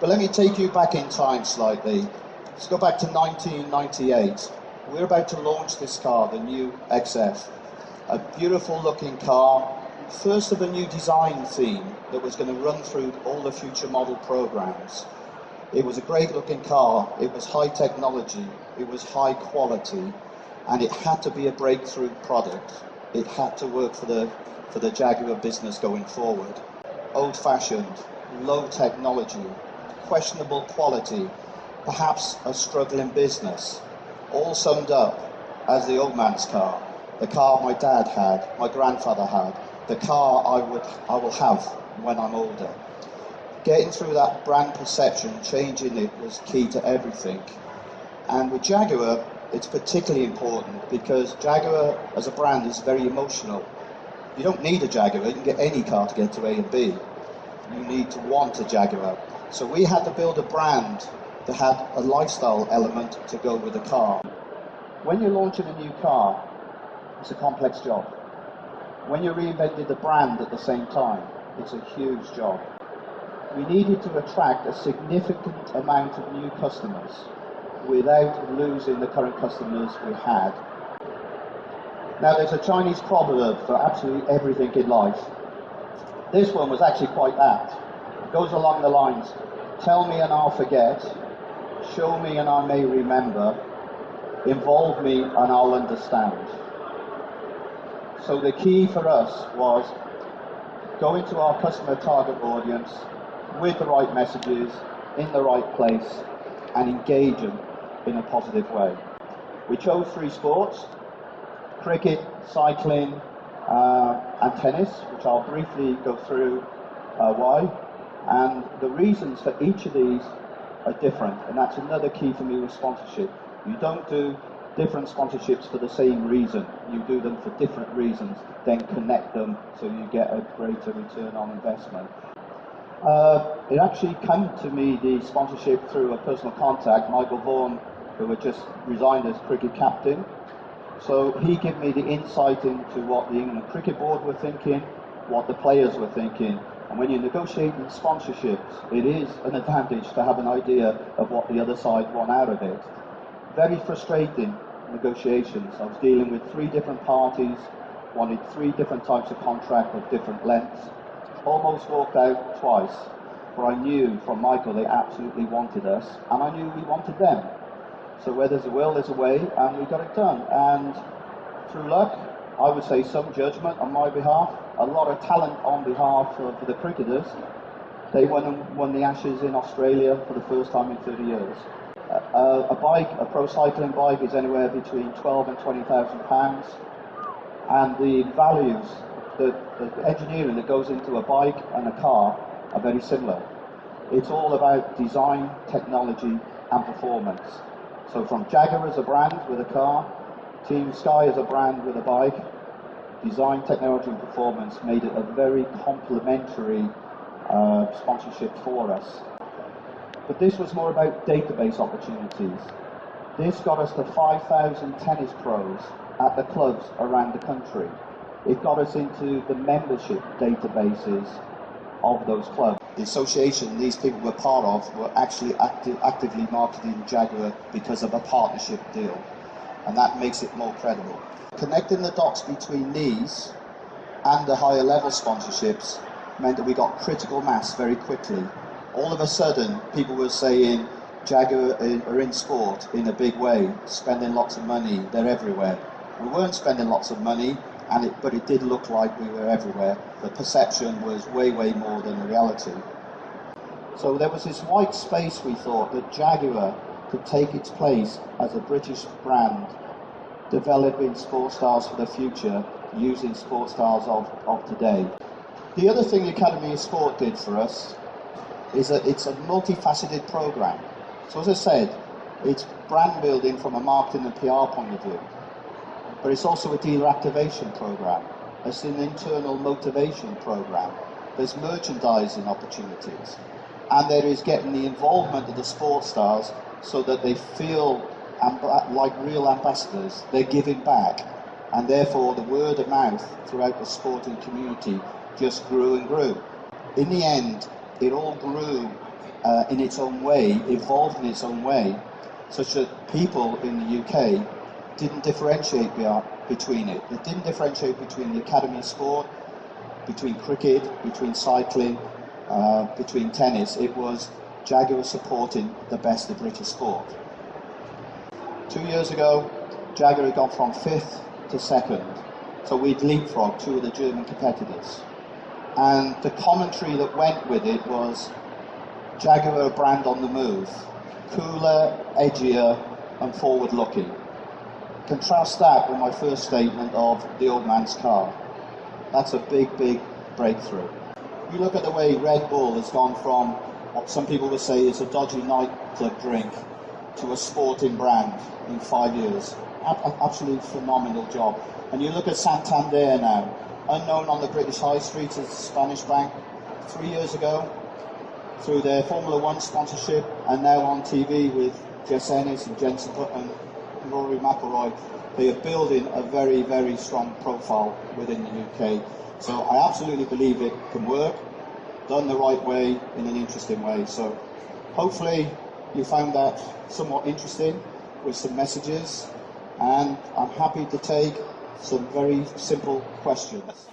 But let me take you back in time slightly. Let's go back to 1998. We're about to launch this car, the new XF. A beautiful looking car, first of a new design theme that was going to run through all the future model programs. It was a great looking car, it was high technology, it was high quality, and it had to be a breakthrough product. It had to work for the Jaguar business going forward. Old-fashioned, low technology, questionable quality, perhaps a struggling business, all summed up as the old man's car. The car my dad had, my grandfather had, the car I will have when I'm older. Getting through that brand perception, changing it, was key to everything. And with Jaguar, it's particularly important because Jaguar as a brand is very emotional. You don't need a Jaguar, you can get any car to get to A and B. You need to want a Jaguar. So we had to build a brand that had a lifestyle element to go with the car. When you're launching a new car, it's a complex job. When you're reinventing the brand at the same time, it's a huge job. We needed to attract a significant amount of new customers without losing the current customers we had. Now there's a Chinese proverb for absolutely everything in life. This one was actually quite apt. It goes along the lines, tell me and I'll forget, show me and I may remember, involve me and I'll understand. So the key for us was go into our customer target audience with the right messages, in the right place, and engage them in a positive way. We chose 3 sports: cricket, cycling, and tennis, which I'll briefly go through why. And the reasons for each of these are different, and that's another key for me with sponsorship. You don't do different sponsorships for the same reason. You do them for different reasons, then connect them so you get a greater return on investment. It actually came to me, the sponsorship, through a personal contact, Michael Vaughan, who had just resigned as cricket captain. So he gave me the insight into what the England Cricket Board were thinking, what the players were thinking. And when you're negotiating sponsorships, it is an advantage to have an idea of what the other side want out of it. Very frustrating negotiations. I was dealing with 3 different parties, wanted 3 different types of contract of different lengths. Almost walked out twice, but I knew from Michael they absolutely wanted us, and I knew we wanted them. So where there's a will, there's a way, and we got it done. And through luck, I would say some judgment on my behalf, a lot of talent on behalf of the cricketers. They won the Ashes in Australia for the first time in 30 years. A pro cycling bike is anywhere between £12,000 and £20,000, and the values, the engineering that goes into a bike and a car are very similar. It's all about design, technology, and performance. So from Jaguar as a brand with a car, Team Sky as a brand with a bike, design, technology, and performance made it a very complementary sponsorship for us. But this was more about database opportunities. This got us to 5,000 tennis pros at the clubs around the country. It got us into the membership databases of those clubs. The association these people were part of were actually actively marketing Jaguar because of a partnership deal, and that makes it more credible. Connecting the dots between these and the higher level sponsorships meant that we got critical mass very quickly. All of a sudden, people were saying Jaguar are in sport in a big way, spending lots of money, they're everywhere. We weren't spending lots of money, but it did look like we were everywhere. The perception was way, way more than the reality. So there was this white space, we thought, that Jaguar could take its place as a British brand, developing sports stars for the future, using sports stars of today. The other thing the Academy of Sport did for us is that it's a multifaceted program. So as I said, it's brand building from a marketing and PR point of view. But it's also a dealer activation program. It's an internal motivation program. There's merchandising opportunities. And there is getting the involvement of the sports stars so that they feel like real ambassadors. They're giving back. And therefore the word of mouth throughout the sporting community just grew and grew. In the end, it all grew in its own way, evolved in its own way, such that people in the UK didn't differentiate between it. They didn't differentiate between the academy sport, between cricket, between cycling, between tennis. It was Jaguar supporting the best of British sport. 2 years ago, Jaguar had gone from 5th to 2nd, so we'd leapfrogged 2 of the German competitors. And the commentary that went with it was Jaguar brand on the move, cooler, edgier and forward-looking. Contrast that with my first statement of the old man's car. That's a big, big breakthrough. You look at the way Red Bull has gone from what some people would say is a dodgy nightclub drink to a sporting brand in 5 years. Absolutely phenomenal job. And you look at Santander now, unknown on the British high street as a Spanish bank 3 years ago, through their Formula One sponsorship, and now on TV with Jess Ennis and Jenson Button and Rory McIlroy. They are building a very, very strong profile within the UK. So I absolutely believe it can work, done the right way, in an interesting way. So hopefully you found that somewhat interesting with some messages, and I'm happy to take some very simple questions.